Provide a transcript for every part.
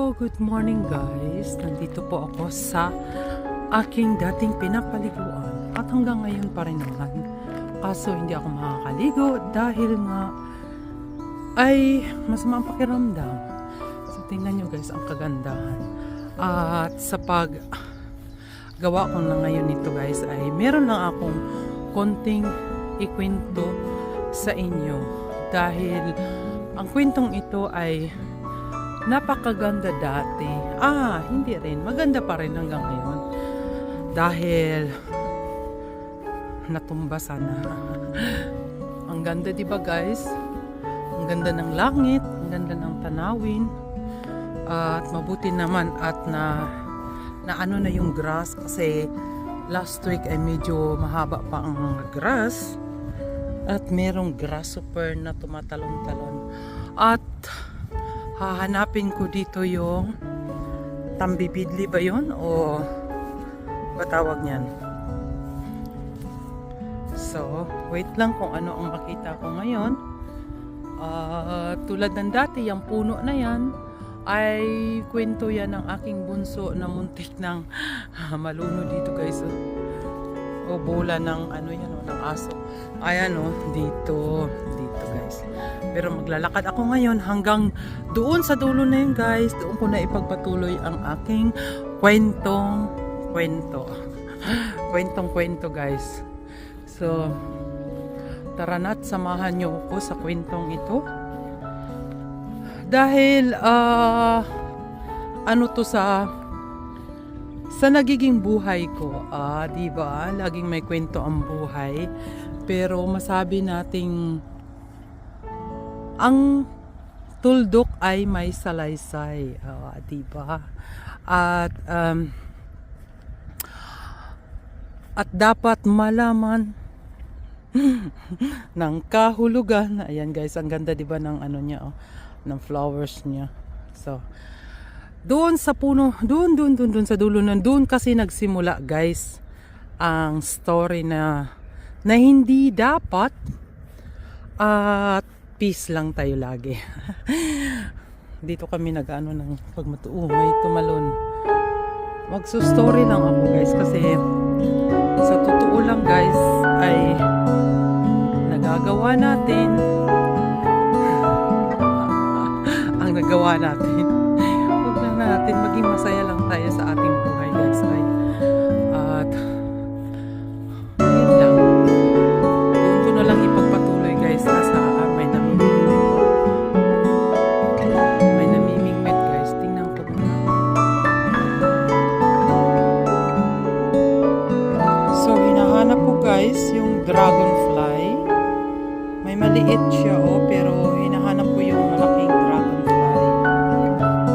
Good morning guys. Nandito po ako sa aking dating pinapaliguan at hanggang ngayon pa rin naman. Kaso hindi ako makakaligo dahil nga ay masama ang pakiramdam. So tingnan nyo guys ang kagandahan. At sa paggawa ko na ngayon nito guys ay meron lang akong konting ikwento sa inyo. Dahil ang kwentong ito ay napakaganda dati. Hindi rin. Maganda pa rin hanggang ngayon. Dahil natumbasan na. Ang ganda, di ba guys? Ang ganda ng langit, ang ganda ng tanawin. At mabuti naman at na ano na yung grass kasi last week ay medyo mahaba pa ang grass. At merong grasshopper na tumatalon-talon. At hahanapin ko dito yung tambibidli ba yun o batawag niyan. So wait lang kung ano ang makita ko ngayon. Tulad ng dati yung puno na yan ay kwento yan ng aking bunso na muntik ng maluno dito guys. O bola ng ano yan o ng aso. Ayan o dito guys. Pero maglalakad ako ngayon hanggang doon sa dulo na yun guys. Doon ko na ipagpatuloy ang aking kwentong guys. So tara na't samahan nyo ako sa kwentong ito. Dahil ano to sa nagiging buhay ko. Diba? Laging may kwento ang buhay. Pero masabi nating ang tuldok ay may salaysay. Diba? At dapat malaman ng kahulugan. Ayan guys, ang ganda diba ng ano niya, ng flowers niya. So, doon sa puno, doon sa dulo doon kasi nagsimula guys ang story na hindi dapat at peace lang tayo lagi. Dito kami nag-ano ng pagmatuo, may tumalon. Magso-story lang ako guys kasi sa totoo lang guys ay nagagawa natin ang nagawa natin. Huwag lang natin maging masaya lang tayo sa ating buhay guys. At yun lang. Doon ko na lang ipagpatuloy guys sa may namimingwit guys. Tingnan ko na. So hinahanap ko guys yung dragonfly. May maliit siya pero hinahanap ko yung malaking dragonfly.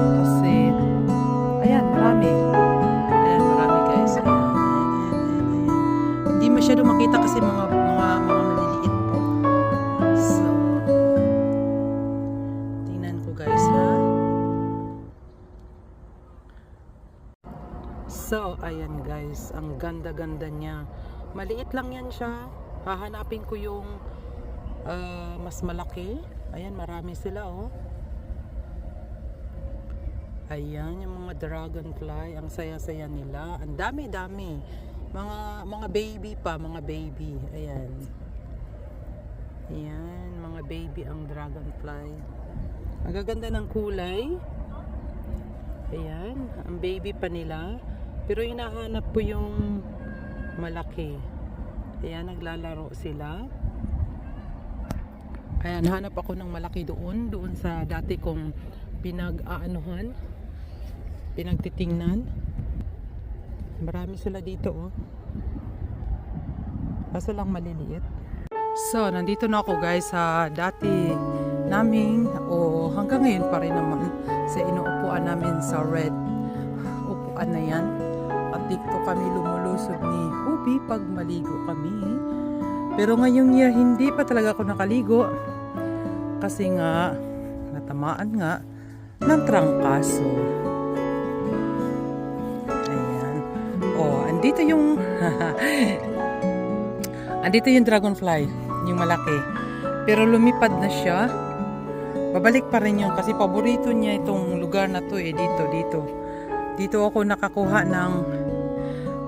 Kasi ayan, marami guys. Hindi masyado makita kasi mga maliliit po. So tingnan ko guys ha. So ayan guys, ang ganda-ganda niya. Maliit lang yan siya. Hahanapin ko yung mas malaki. Ayan, marami sila Ayan, yung mga dragonfly. Ang saya-saya nila. Ang dami-dami. Mga baby pa, mga baby. Ayan. Ayan, mga baby ang dragonfly. Ang gaganda ng kulay. Ayan, ang baby pa nila. Pero hinahanap ko yung malaki. Ayan, naglalaro sila. Ayan, hanap ako ng malaki doon sa dati kong pinagtitingnan. Marami sila dito kaso lang maliliit. So, nandito na ako guys sa dati naming hanggang ngayon pa rin naman sa inuupuan namin sa red upuan na yan. At dito kami lumulusog ni Hubi pag maligo kami. Pero ngayong year hindi pa talaga ako nakaligo kasi nga natamaan nga ng trangkaso. Ayan. Andito yung andito yung dragonfly, yung malaki. Pero lumipad na siya babalik pa rin yun kasi paborito niya itong lugar na to eh, dito ako nakakuha ng,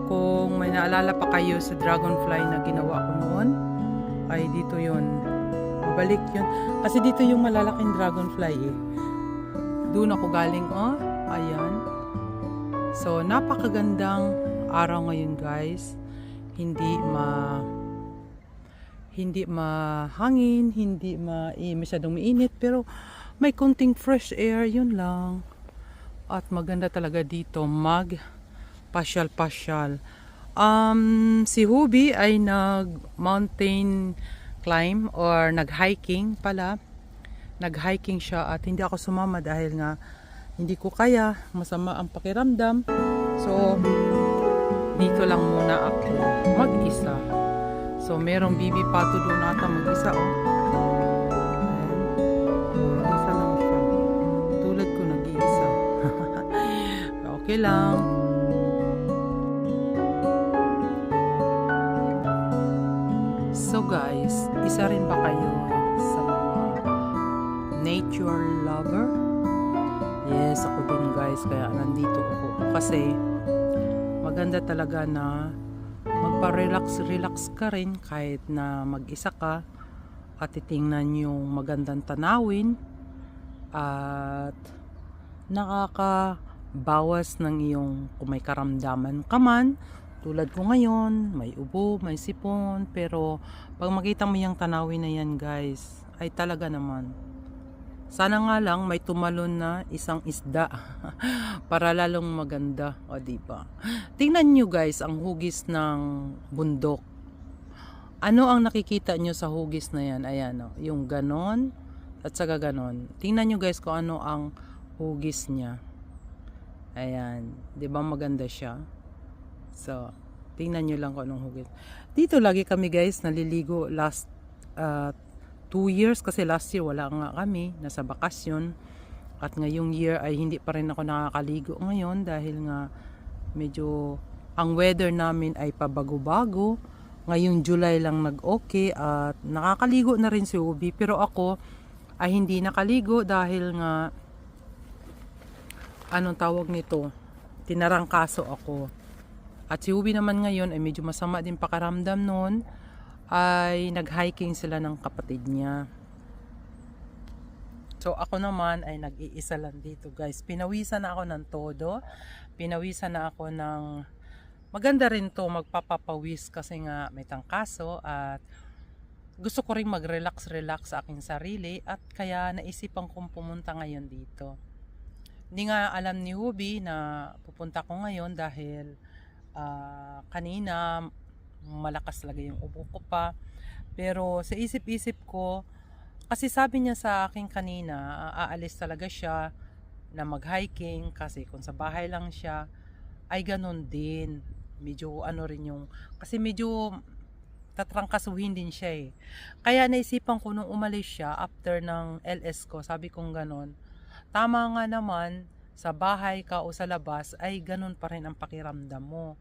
kung may naalala pa kayo sa dragonfly na ginawa ko noon, ay dito yun, babalik yun kasi dito yung malalaking dragonfly eh, doon ako galing. Oh, ayan, so napakagandang araw ngayon guys, hindi mahangin, hindi masyadong mainit, pero may konting fresh air, yun lang. At maganda talaga dito mag pasyal. Si Hubi ay nag mountain climb or nag-hiking pala. Nag-hiking siya at hindi ako sumama dahil nga hindi ko kaya, masama ang pakiramdam. So dito lang muna ako mag-isa. So merong bibi pato doon ata mag-isa oh. Isa lang siya. Tulad ko nag-iisa. Okay lang. So guys, isa rin ba kayo sa mga nature lover? Yes, ako din guys. Kaya nandito ako. Kasi maganda talaga na magpa-relax ka rin kahit na mag-isa ka at titingnan yung magandang tanawin at nakakabawas ng iyong kung may karamdaman ka man. Tulad ko ngayon, may ubo, may sipon, pero pag makita mo yung tanawin na yan guys, ay talaga naman. Sana nga lang may tumalon na isang isda para lalong maganda, o diba? Tingnan nyo guys ang hugis ng bundok. Ano ang nakikita nyo sa hugis na yan? Ayan o, yung ganon at saka ganon. Tingnan nyo guys kung ano ang hugis niya. Ayan, diba maganda siya? So, tingnan nyo lang kung anong hugis. Dito lagi kami guys naliligo last 2 years kasi last year wala nga kami, nasa bakasyon, at ngayong year ay hindi pa rin ako nakakaligo ngayon dahil nga medyo ang weather namin ay pabago-bago. Ngayong July lang nag-okay at nakakaligo na rin si Ubi, pero ako ay hindi nakaligo dahil nga anong tawag nito, tinarangkaso ako. At si Ubi naman ngayon ay medyo masama din pakaramdam noon, ay nag-hiking sila ng kapatid niya. So ako naman ay nag-iisa lang dito guys. Pinawisan na ako ng todo. Pinawisan na ako ng maganda rin to, magpapapawis kasi nga may tangkaso at gusto ko rin mag-relax sa aking sarili at kaya naisipan kong pumunta ngayon dito. Hindi nga alam ni Hubi na pupunta ko ngayon dahil kanina malakas talaga yung ubo ko pa, pero sa isip-isip ko kasi sabi niya sa akin kanina aalis talaga siya na mag-hiking kasi kung sa bahay lang siya ay ganun din, medyo ano rin yung kasi medyo tatrangkasuhin din siya eh. Kaya naisipan ko nung umalis siya after ng LS ko, sabi kong ganun, tama nga naman, sa bahay ka o sa labas ay ganun pa rin ang pakiramdam mo.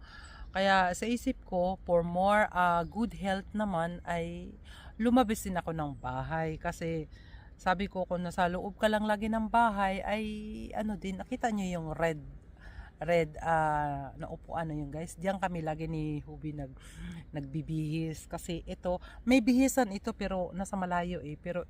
Kaya sa isip ko, for more good health naman ay lumabas din ako ng bahay. Kasi sabi ko kung nasa loob ka lang lagi ng bahay ay ano din, nakita nyo yung red na upuan na yun guys. Diyan kami lagi ni Hubi nagbibihis. Kasi ito, may bihisan ito pero nasa malayo eh. Pero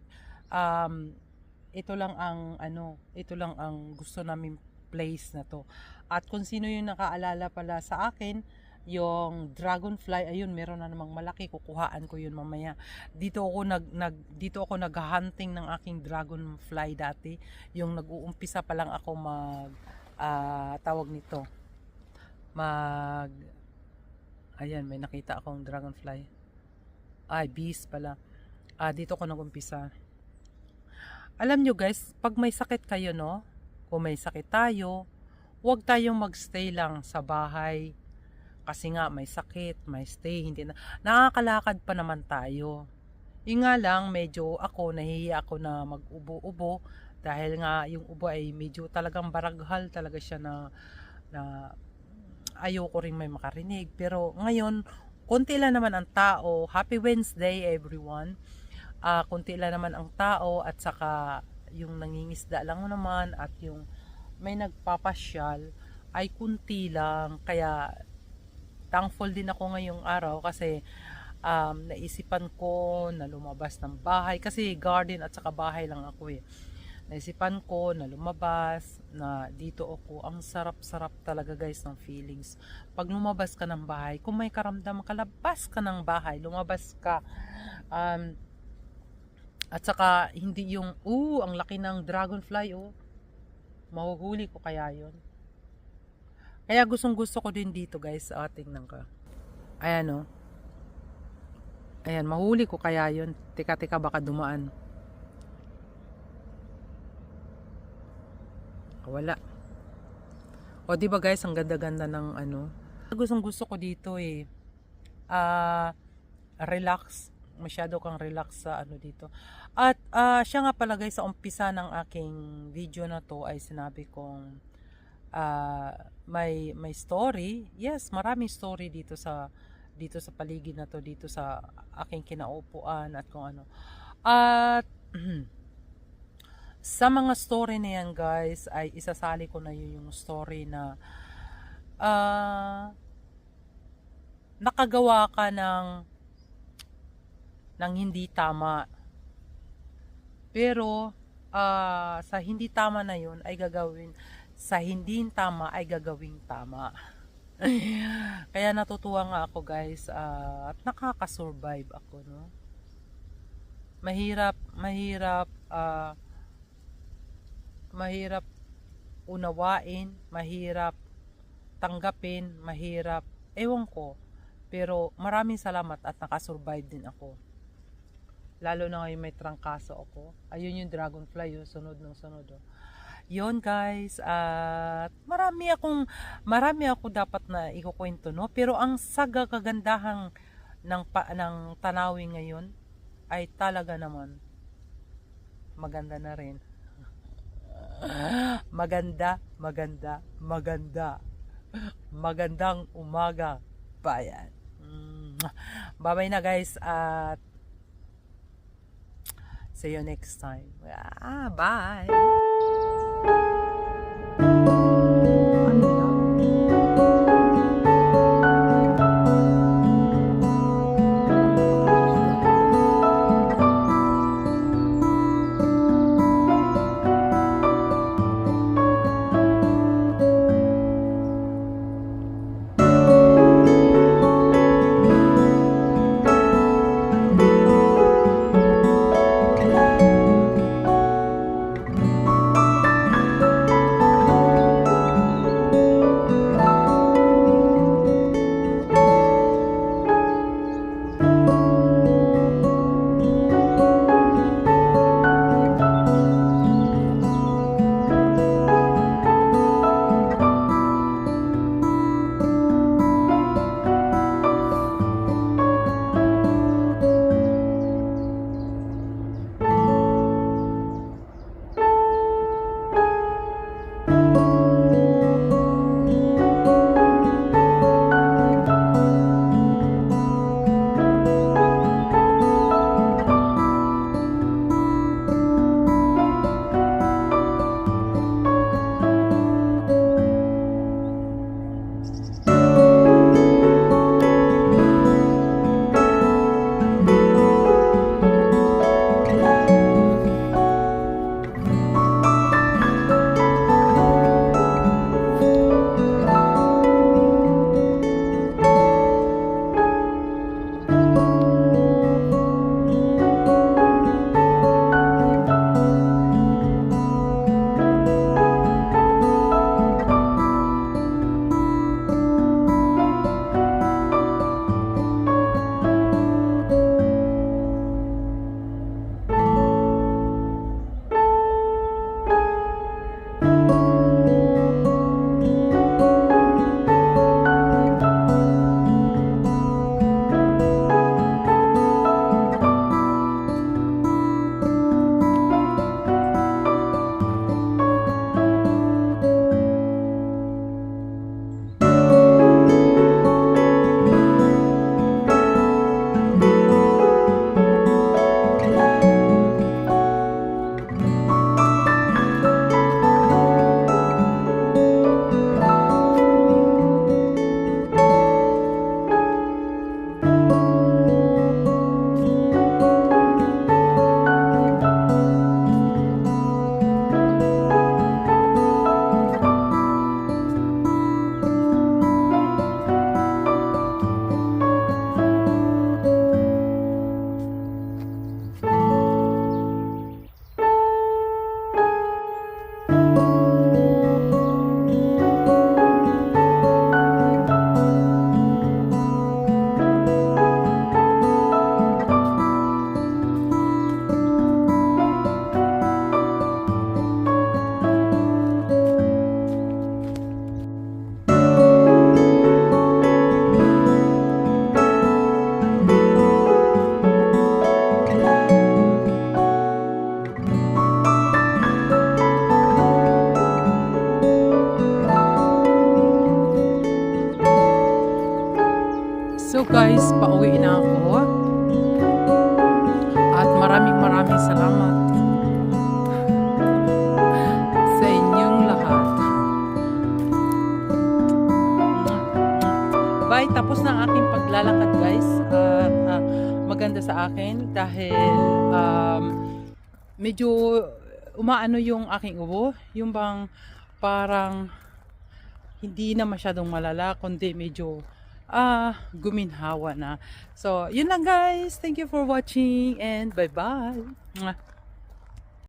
ito lang ang gusto namin place na to. At kung sino yung nakaalala pala sa akin, yung dragonfly, ayun, meron na namang malaki, kukuhaan ko yun mamaya. Dito ako nag-hunting ng aking dragonfly dati. Yung nag-uumpisa pa lang ako tawag nito. Ayan, may nakita akong dragonfly. Ay, bees pala. Dito ako nag-umpisa. Alam nyo guys, pag may sakit kayo, no? Kung may sakit tayo, huwag tayong magstay lang sa bahay. Kasi nga may sakit, may stay, hindi na. Nakakalakad pa naman tayo. Yung nga lang, medyo nahihiya ako na mag-ubo-ubo. Dahil nga yung ubo ay medyo talagang baraghal talaga siya na ayoko rin may makarinig. Pero ngayon, konti lang naman ang tao. Happy Wednesday everyone. Konti lang naman ang tao at saka yung nangingisda lang naman at yung may nagpapasyal ay kunti lang. Kaya thankful din ako ngayong araw kasi naisipan ko na lumabas ng bahay kasi garden at saka bahay lang ako eh. Naisipan ko na lumabas, na dito ako. Ang sarap-sarap talaga guys ng feelings. Pag lumabas ka ng bahay, kung may karamdaman ka, labas ka ng bahay, lumabas ka. At saka hindi yung, ang laki ng dragonfly, mahuhuli ko kaya yun. Kaya gustong gusto ko din dito guys. Tingnan ka. Ayan Ayan, mahuli ko kaya yun. Tika baka dumaan. Wala. Di ba guys, ang ganda-ganda ng Gustong gusto ko dito eh. Relax. Masyado kang relax sa dito. At siya nga pala guys, sa umpisa ng aking video na to ay sinabi kong may story. Yes, maraming story dito sa paligid na to, dito sa aking kinaupuan at kung ano. At sa mga story na yan guys, ay isasali ko na yun yung story na nakagawa ka ng hindi tama. Pero sa hindi tama na yun ay gagawin, sa hindi tama ay gagawing tama. Kaya natutuwa nga ako guys, at nakaka-survive ako, no? Mahirap unawain, mahirap tanggapin, mahirap, ewan ko. Pero maraming salamat at nakasurvive din ako. Lalo na ngayon may trangkaso ako. Ayun yung dragonfly, sunod ng sunod. Yun guys, at marami ako dapat na ikukwento, no? Pero ang kagandahan ng tanawin ngayon ay talaga naman maganda na rin. Maganda. Magandang umaga, bayan. Bye-bye na guys, at see you next time. Bye. So guys, pauwi na ako. At maraming salamat sa inyong lahat. Bye, tapos na ang aking paglalakad guys. At maganda sa akin dahil medyo umaano yung aking ubo. Yung bang parang hindi na masyadong malala, kundi medyo guminhawa na. So, yun lang guys. Thank you for watching and bye-bye.